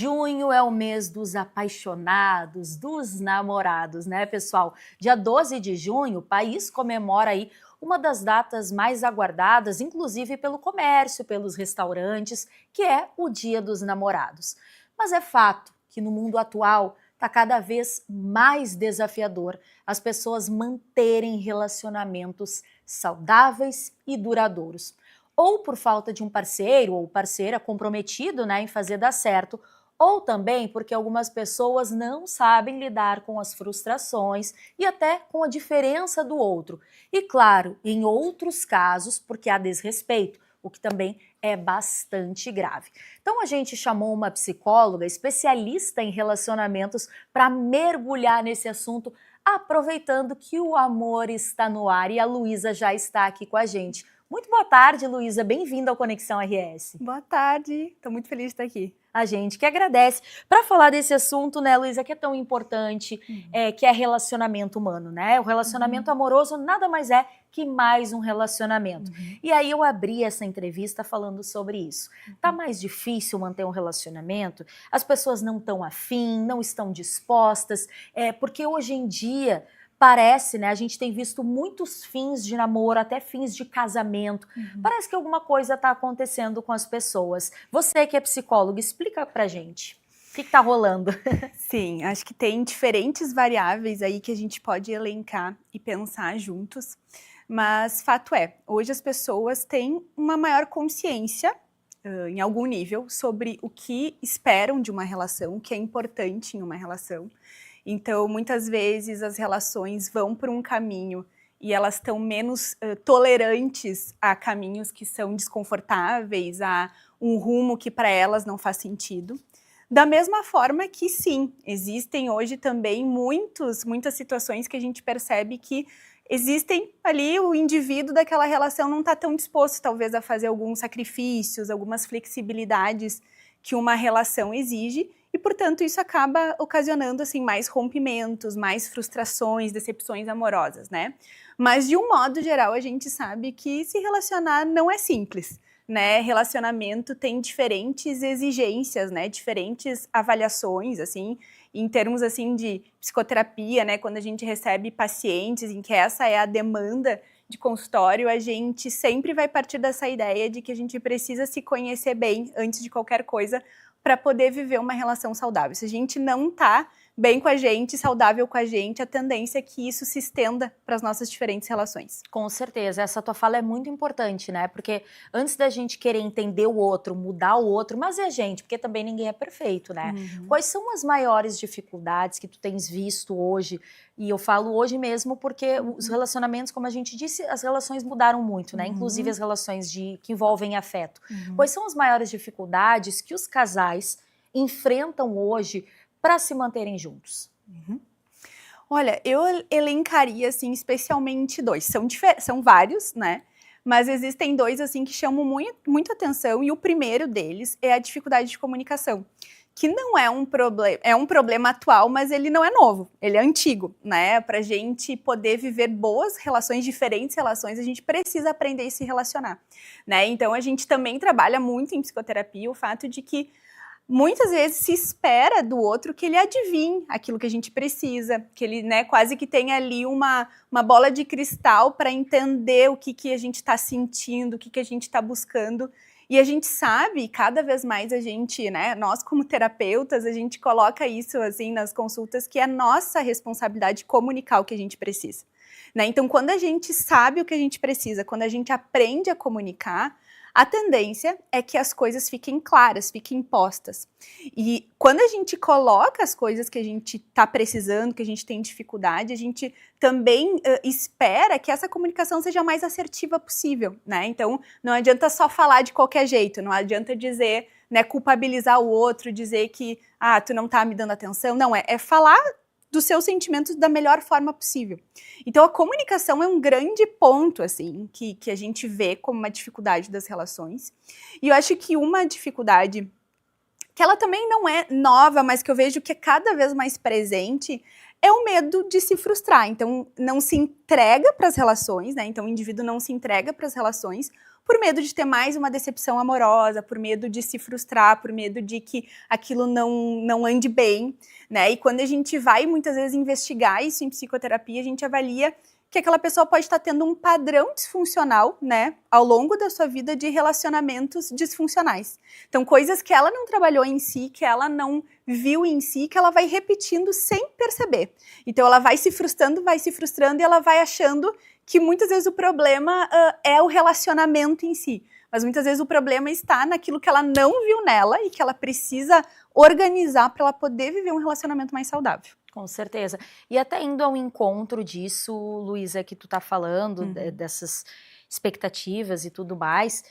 Junho é o mês dos apaixonados, dos namorados, né, pessoal? Dia 12 de junho, o país comemora aí uma das datas mais aguardadas, inclusive pelo comércio, pelos restaurantes, que é o Dia dos Namorados. Mas é fato que no mundo atual está cada vez mais desafiador as pessoas manterem relacionamentos saudáveis e duradouros. Ou por falta de um parceiro ou parceira comprometido, né, em fazer dar certo, ou também porque algumas pessoas não sabem lidar com as frustrações e até com a diferença do outro. E claro, em outros casos, porque há desrespeito, o que também é bastante grave. Então a gente chamou uma psicóloga especialista em relacionamentos para mergulhar nesse assunto, aproveitando que o amor está no ar e a Luísa já está aqui com a gente. Muito boa tarde, Luísa. Bem-vinda ao Conexão RS. Boa tarde. Estou muito feliz de estar aqui. A gente que agradece. Para falar desse assunto, né, Luísa, que é tão importante, que é relacionamento humano, né? O relacionamento amoroso nada mais é que mais um relacionamento. E aí eu abri essa entrevista falando sobre isso. Tá mais difícil manter um relacionamento? As pessoas não estão afim, não estão dispostas, porque hoje em dia parece, né? A gente tem visto muitos fins de namoro, até fins de casamento. Parece que alguma coisa está acontecendo com as pessoas. Você que é psicóloga, explica pra gente. O que está rolando? Sim, acho que tem diferentes variáveis aí que a gente pode elencar e pensar juntos. Mas fato é, hoje as pessoas têm uma maior consciência, em algum nível, sobre o que esperam de uma relação, o que é importante em uma relação. Então, muitas vezes as relações vão por um caminho e elas estão menos tolerantes a caminhos que são desconfortáveis, a um rumo que para elas não faz sentido. Da mesma forma que sim, existem hoje também muitas situações que a gente percebe que existem ali, o indivíduo daquela relação não está tão disposto talvez a fazer alguns sacrifícios, algumas flexibilidades que uma relação exige. E, portanto, isso acaba ocasionando assim, mais rompimentos, mais frustrações, decepções amorosas, né? Mas, de um modo geral, a gente sabe que se relacionar não é simples, né? Relacionamento tem diferentes exigências, né? Diferentes avaliações, assim, em termos assim, de psicoterapia, né? Quando a gente recebe pacientes em que essa é a demanda de consultório, a gente sempre vai partir dessa ideia de que a gente precisa se conhecer bem antes de qualquer coisa para poder viver uma relação saudável. Se a gente não está bem com a gente, saudável com a gente, a tendência é que isso se estenda para as nossas diferentes relações. Com certeza, essa tua fala é muito importante, né? Porque antes da gente querer entender o outro, mudar o outro, mas é a gente, porque também ninguém é perfeito, né? Quais são as maiores dificuldades que tu tens visto hoje? E eu falo hoje mesmo porque os relacionamentos, como a gente disse, as relações mudaram muito, né? Inclusive as relações que envolvem afeto. Quais são as maiores dificuldades que os casais enfrentam hoje para se manterem juntos? Olha, eu elencaria, assim, especialmente dois. São vários, né? Mas existem dois, assim, que chamam muito atenção. E o primeiro deles é a dificuldade de comunicação. Que não é um problema, é um problema atual, mas ele não é novo. Ele é antigo, né? Pra gente poder viver boas relações, diferentes relações, a gente precisa aprender a se relacionar, né? Então, a gente também trabalha muito em psicoterapia o fato de que muitas vezes se espera do outro que ele adivinhe aquilo que a gente precisa, que ele, né, quase que tenha ali uma bola de cristal para entender o que a gente está sentindo, o que a gente está buscando. E a gente sabe, cada vez mais a gente, né, nós como terapeutas, a gente coloca isso assim nas consultas, que é nossa responsabilidade comunicar o que a gente precisa, né? Então, quando a gente sabe o que a gente precisa, quando a gente aprende a comunicar, a tendência é que as coisas fiquem claras, fiquem postas. E quando a gente coloca as coisas que a gente está precisando, que a gente tem dificuldade, a gente também espera que essa comunicação seja a mais assertiva possível, né? Então, não adianta só falar de qualquer jeito, não adianta dizer, né, culpabilizar o outro, dizer que, tu não está me dando atenção. Não, é falar dos seus sentimentos da melhor forma possível. Então, a comunicação é um grande ponto, assim, que a gente vê como uma dificuldade das relações. E eu acho que uma dificuldade, que ela também não é nova, mas que eu vejo que é cada vez mais presente, é o medo de se frustrar. Então, não se entrega para as relações, né? Então, o indivíduo não se entrega para as relações, por medo de ter mais uma decepção amorosa, por medo de se frustrar, por medo de que aquilo não ande bem, né? E quando a gente vai muitas vezes investigar isso em psicoterapia, a gente avalia que aquela pessoa pode estar tendo um padrão disfuncional, né, ao longo da sua vida de relacionamentos disfuncionais. Então, coisas que ela não trabalhou em si, que ela não viu em si, que ela vai repetindo sem perceber. Então, ela vai se frustrando e ela vai achando que muitas vezes o problema é o relacionamento em si. Mas muitas vezes o problema está naquilo que ela não viu nela e que ela precisa organizar para ela poder viver um relacionamento mais saudável. Com certeza. E até indo ao encontro disso, Luísa, que tu tá falando, dessas expectativas e tudo mais,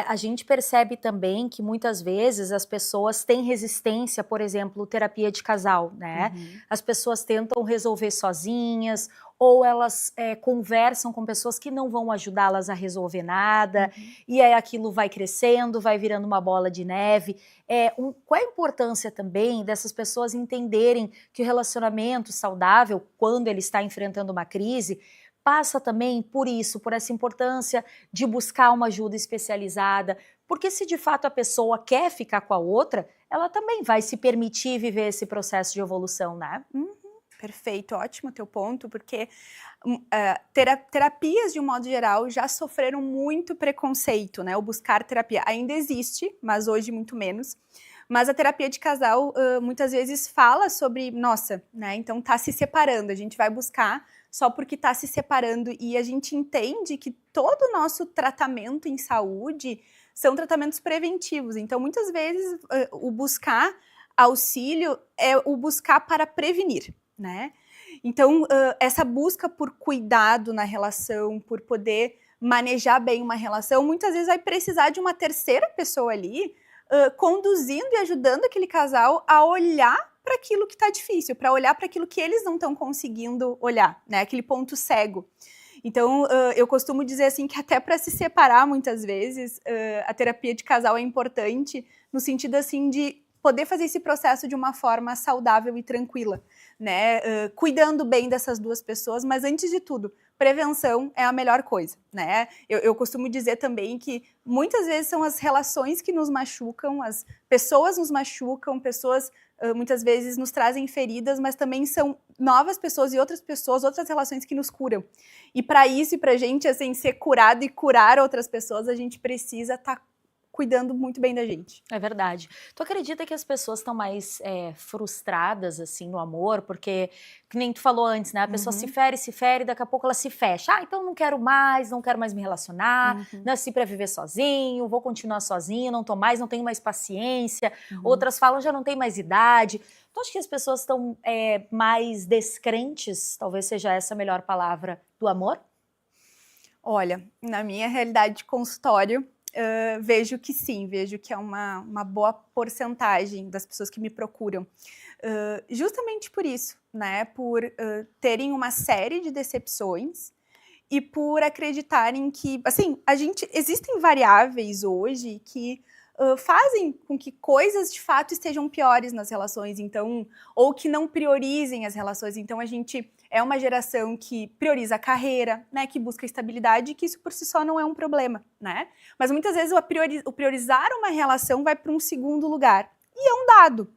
a gente percebe também que muitas vezes as pessoas têm resistência, por exemplo, terapia de casal, né? As pessoas tentam resolver sozinhas, ou elas conversam com pessoas que não vão ajudá-las a resolver nada, e aí aquilo vai crescendo, vai virando uma bola de neve. Qual a importância também dessas pessoas entenderem que o relacionamento saudável, quando ele está enfrentando uma crise, passa também por isso, por essa importância de buscar uma ajuda especializada, porque se de fato a pessoa quer ficar com a outra, ela também vai se permitir viver esse processo de evolução, né? Perfeito, ótimo teu ponto, porque terapias, de um modo geral, já sofreram muito preconceito, né? O buscar terapia ainda existe, mas hoje muito menos. Mas a terapia de casal muitas vezes fala sobre, nossa, né? Então tá se separando, a gente vai buscar só porque tá se separando, e a gente entende que todo o nosso tratamento em saúde são tratamentos preventivos. Então, muitas vezes, o buscar auxílio é o buscar para prevenir, né? Então, essa busca por cuidado na relação, por poder manejar bem uma relação, muitas vezes vai precisar de uma terceira pessoa ali, conduzindo e ajudando aquele casal a olhar para aquilo que está difícil, para olhar para aquilo que eles não estão conseguindo olhar, né? Aquele ponto cego. Então, eu costumo dizer assim que até para se separar, muitas vezes, a terapia de casal é importante no sentido assim de poder fazer esse processo de uma forma saudável e tranquila, né? Cuidando bem dessas duas pessoas, mas antes de tudo, prevenção é a melhor coisa, né? Eu costumo dizer também que muitas vezes são as relações que nos machucam, as pessoas nos machucam, pessoas muitas vezes nos trazem feridas, mas também são novas pessoas e outras pessoas, outras relações que nos curam. E para isso, e para a gente assim, ser curado e curar outras pessoas, a gente precisa estar cuidando muito bem da gente. É verdade. Tu acredita que as pessoas estão mais frustradas, assim, no amor? Porque, que nem tu falou antes, né? A pessoa se fere, daqui a pouco ela se fecha. Ah, então não quero mais me relacionar, nasci pra viver sozinho, vou continuar sozinho, não tenho mais paciência. Outras falam, já não tenho mais idade. Tu acha que as pessoas estão mais descrentes, talvez seja essa a melhor palavra, do amor? Olha, na minha realidade de consultório, vejo que sim, vejo que é uma boa porcentagem das pessoas que me procuram. Justamente por isso, né? Por terem uma série de decepções e por acreditarem que, assim, existem variáveis hoje que fazem com que coisas de fato estejam piores nas relações, então, ou que não priorizem as relações. Então, a gente é uma geração que prioriza a carreira, né, que busca estabilidade, e que isso por si só não é um problema, né? Mas muitas vezes o priorizar uma relação vai para um segundo lugar, e é um dado.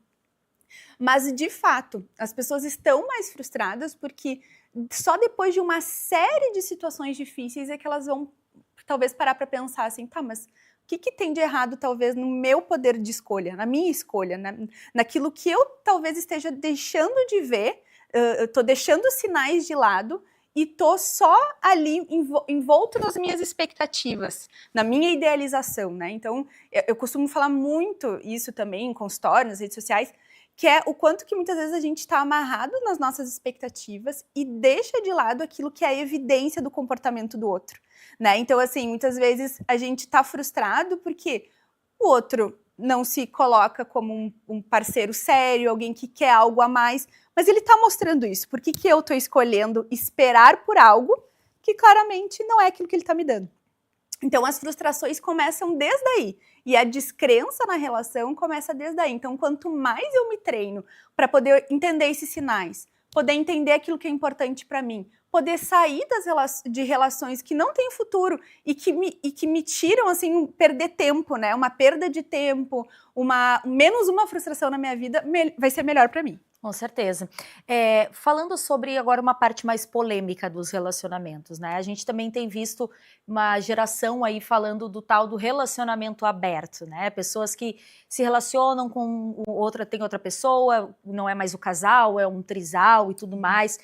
Mas, de fato, as pessoas estão mais frustradas porque só depois de uma série de situações difíceis é que elas vão talvez parar para pensar assim, tá, mas o que tem de errado, talvez, no meu poder de escolha, na minha escolha, naquilo que eu talvez esteja deixando de ver, eu estou deixando sinais de lado e estou só ali envolto nas minhas expectativas, na minha idealização, né? Então, eu costumo falar muito isso também em consultório, nas redes sociais, que é o quanto que muitas vezes a gente está amarrado nas nossas expectativas e deixa de lado aquilo que é a evidência do comportamento do outro, né? Então, assim, muitas vezes a gente está frustrado porque o outro não se coloca como um parceiro sério, alguém que quer algo a mais, mas ele está mostrando isso. Por que eu estou escolhendo esperar por algo que claramente não é aquilo que ele está me dando? Então, as frustrações começam desde aí. E a descrença na relação começa desde aí. Então, quanto mais eu me treino para poder entender esses sinais, poder entender aquilo que é importante para mim, poder sair de relações que não têm futuro e que me tiram, assim, perder tempo, né? Uma perda de tempo, menos uma frustração na minha vida, vai ser melhor para mim. Com certeza. Falando sobre agora uma parte mais polêmica dos relacionamentos, né? A gente também tem visto uma geração aí falando do tal do relacionamento aberto, né? Pessoas que se relacionam com tem outra pessoa, não é mais o casal, é um trisal e tudo mais.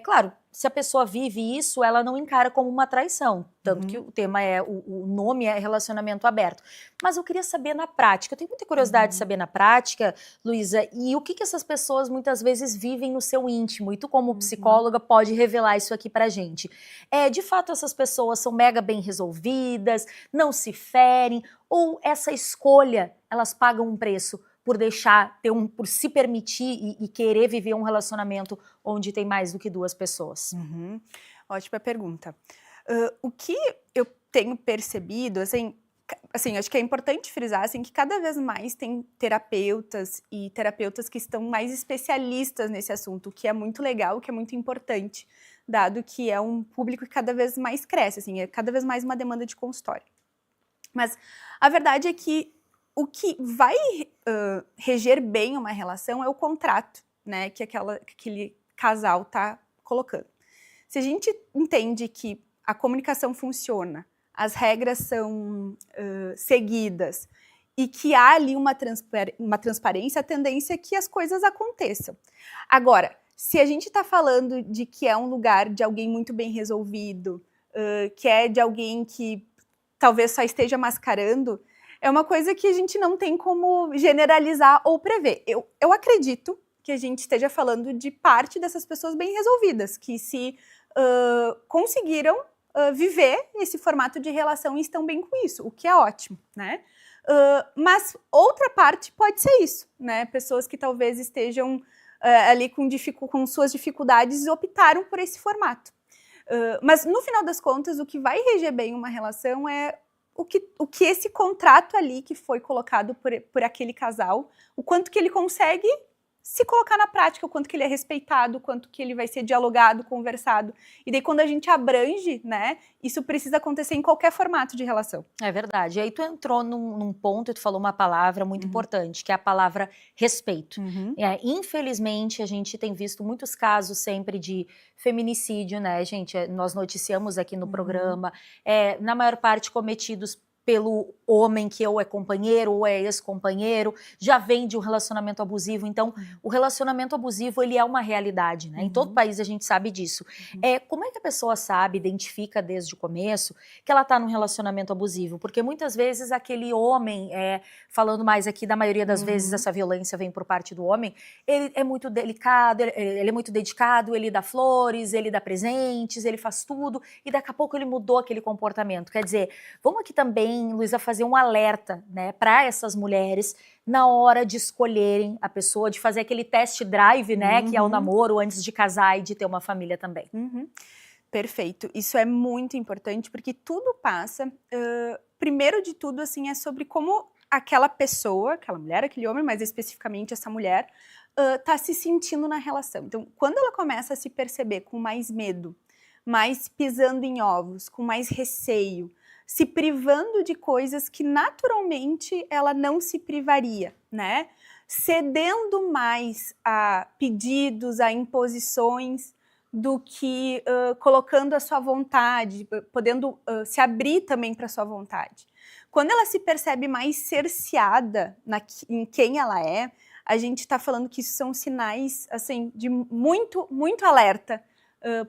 Claro, se a pessoa vive isso, ela não encara como uma traição, tanto que o tema o nome é relacionamento aberto. Mas eu queria saber na prática, eu tenho muita curiosidade de saber na prática, Luísa, e o que essas pessoas muitas vezes vivem no seu íntimo, e tu como psicóloga pode revelar isso aqui pra gente. De fato essas pessoas são mega bem resolvidas, não se ferem, ou essa escolha, elas pagam um preço por por se permitir e querer viver um relacionamento onde tem mais do que duas pessoas? Ótima pergunta. O que eu tenho percebido, assim, acho que é importante frisar, assim, que cada vez mais tem terapeutas e terapeutas que estão mais especialistas nesse assunto, o que é muito legal, o que é muito importante, dado que é um público que cada vez mais cresce, assim, é cada vez mais uma demanda de consultório. Mas a verdade é que o que vai reger bem uma relação é o contrato, né, que aquele casal está colocando. Se a gente entende que a comunicação funciona, as regras são seguidas e que há ali uma transparência, a tendência é que as coisas aconteçam. Agora, se a gente está falando de que é um lugar de alguém muito bem resolvido, que é de alguém que talvez só esteja mascarando, é uma coisa que a gente não tem como generalizar ou prever. Eu acredito que a gente esteja falando de parte dessas pessoas bem resolvidas, que se conseguiram viver esse formato de relação e estão bem com isso, o que é ótimo, né? Mas outra parte pode ser isso, né? Pessoas que talvez estejam ali com suas dificuldades e optaram por esse formato. Mas no final das contas, o que vai reger bem uma relação é o que esse contrato ali que foi colocado por aquele casal, o quanto que ele consegue se colocar na prática, o quanto que ele é respeitado, o quanto que ele vai ser dialogado, conversado. E daí quando a gente abrange, né, isso precisa acontecer em qualquer formato de relação. É verdade. E aí tu entrou num ponto e tu falou uma palavra muito importante, que é a palavra respeito. Infelizmente, a gente tem visto muitos casos sempre de feminicídio, né, gente? Nós noticiamos aqui no programa, na maior parte cometidos pelo homem que ou é companheiro ou é ex-companheiro, já vem de um relacionamento abusivo. Então, o relacionamento abusivo, ele é uma realidade, né? Em todo país a gente sabe disso. Como é que a pessoa sabe, identifica desde o começo que ela está num relacionamento abusivo? Porque muitas vezes aquele homem, falando mais aqui, da maioria das vezes essa violência vem por parte do homem, ele é muito delicado, ele é muito dedicado, ele dá flores, ele dá presentes, ele faz tudo, e daqui a pouco ele mudou aquele comportamento. Quer dizer, vamos aqui também, Luísa, fazer um alerta, né, para essas mulheres na hora de escolherem a pessoa, de fazer aquele test drive, né, que é o namoro antes de casar e de ter uma família também. Perfeito. Isso é muito importante porque tudo passa, primeiro de tudo, assim, é sobre como aquela pessoa, aquela mulher, aquele homem, mas especificamente essa mulher, tá se sentindo na relação. Então, quando ela começa a se perceber com mais medo, mais pisando em ovos, com mais receio, se privando de coisas que naturalmente ela não se privaria, né? Cedendo mais a pedidos, a imposições, do que colocando a sua vontade, podendo se abrir também para a sua vontade. Quando ela se percebe mais cerceada em quem ela é, a gente está falando que isso são sinais assim, de muito, muito alerta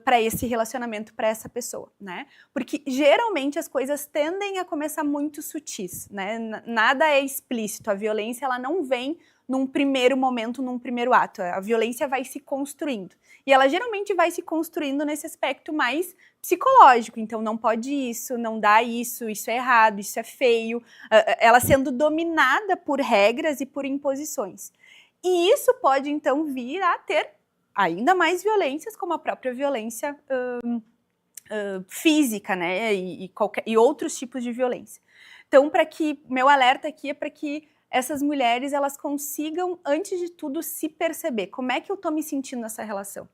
para esse relacionamento, para essa pessoa, né? Porque geralmente as coisas tendem a começar muito sutis, né? Nada é explícito, a violência ela não vem num primeiro momento, num primeiro ato, a violência vai se construindo. E ela geralmente vai se construindo nesse aspecto mais psicológico, então não pode isso, não dá isso, isso é errado, isso é feio, ela sendo dominada por regras e por imposições. E isso pode então vir a ter ainda mais violências, como a própria violência física, né, e outros tipos de violência. Então, meu alerta aqui é para que essas mulheres, elas consigam, antes de tudo, se perceber. Como é que eu estou me sentindo nessa relação?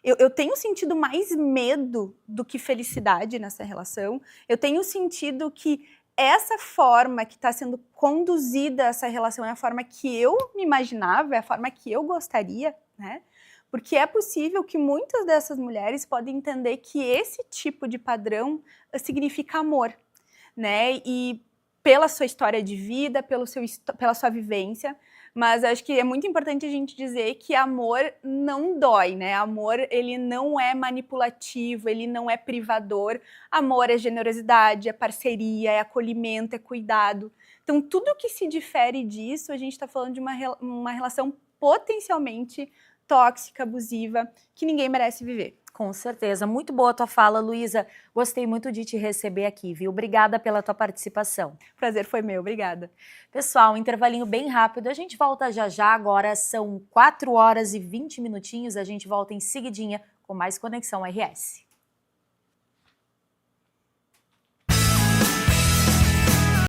Eu tenho sentido mais medo do que felicidade nessa relação. Eu tenho sentido que essa forma que está sendo conduzida essa relação é a forma que eu me imaginava, é a forma que eu gostaria, né? Porque é possível que muitas dessas mulheres podem entender que esse tipo de padrão significa amor, né? E pela sua história de vida, pela sua vivência, mas acho que é muito importante a gente dizer que amor não dói, né? Amor, ele não é manipulativo, ele não é privador. Amor é generosidade, é parceria, é acolhimento, é cuidado. Então, tudo que se difere disso, a gente está falando de uma relação potencialmente tóxica, abusiva, que ninguém merece viver. Com certeza. Muito boa a tua fala, Luísa. Gostei muito de te receber aqui, viu? Obrigada pela tua participação. O prazer foi meu, obrigada. Pessoal, um intervalinho bem rápido. A gente volta já já. Agora são 4 horas e 20 minutinhos. A gente volta em seguidinha com mais Conexão RS.